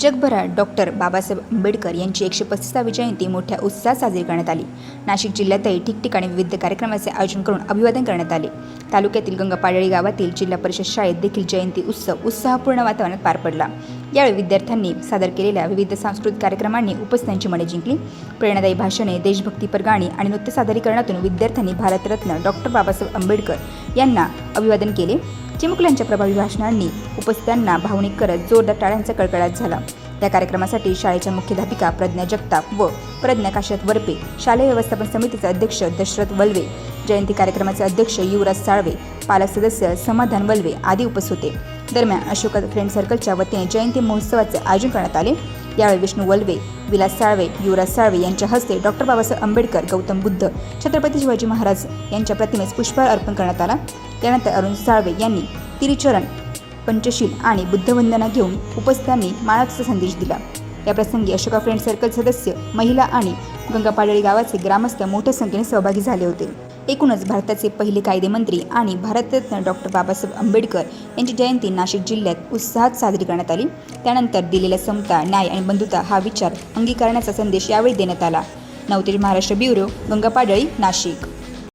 जगभरात डॉक्टर बाबासाहेब आंबेडकर यांची 135वी जयंती मोठ्या उत्साहात साजरी करण्यात आली। नाशिक जिल्ह्यातही ठिकठिकाणी विविध कार्यक्रमाचे आयोजन करून अभिवादन करण्यात आले। तालुक्यातील गंगापाडळी गावातील जिल्हा परिषद शाळेत देखील जयंती उत्सव उत्साहपूर्ण वातावरणात पार पडला। यावेळी विद्यार्थ्यांनी सादर केलेल्या विविध सांस्कृतिक कार्यक्रमांनी उपस्थितांची मने जिंकली। प्रेरणादायी भाषणे, देशभक्तीपर गाणी आणि नृत्य सादरीकरणातून विद्यार्थ्यांनी भारतरत्न डॉक्टर बाबासाहेब आंबेडकर यांना अभिवादन केले। चिमुकल्यांच्या प्रभावी भाषणांनी उपस्थितांना भावनिक करत जोरदार टाळ्यांचा कडकडाट झाला। या कार्यक्रमासाठी शाळेच्या मुख्याध्यापिका प्रज्ञा जगताप व प्रज्ञा काशीनाथ वरपे, शालेय व्यवस्थापन समितीचे अध्यक्ष दशरथ वल्वे, जयंती कार्यक्रमाचे अध्यक्ष युवराज साळवे, पालक सदस्य समाधान वल्वे आदी उपस्थित होते। दरम्यान अशोक फ्रेंड सर्कलच्या वतीने जयंती महोत्सवाचे आयोजन करण्यात आले। यावेळी विष्णू वल्वे, विलास साळवे, युवराज साळवे यांच्या हस्ते डॉक्टर बाबासाहेब आंबेडकर, गौतम बुद्ध, छत्रपती शिवाजी महाराज यांच्या प्रतिमेस पुष्पहार अर्पण करण्यात आला। त्यानंतर अरुण साळवे यांनी तिरुचरण, पंचशील आणि बुद्धवंदना घेऊन उपस्थितांनी मानवतेचा संदेश दिला। या प्रसंगी अशोका फ्रेंड सर्कल सदस्य, महिला आणि गंगापाडळी गावाचे ग्रामस्थ मोठ्या संख्येने सहभागी झाले होते। एकूणच भारताचे पहिले कायदेमंत्री आणि भारतरत्न डॉक्टर बाबासाहेब आंबेडकर यांची जयंती नाशिक जिल्ह्यात उत्साहात साजरी करण्यात आली। त्यानंतर दिलेल्या समता, न्याय आणि बंधुता हा विचार अंगीकारण्याचा संदेश यावेळी देण्यात आला। नवतेज महाराष्ट्र ब्युरो, गंगापाडळी, नाशिक।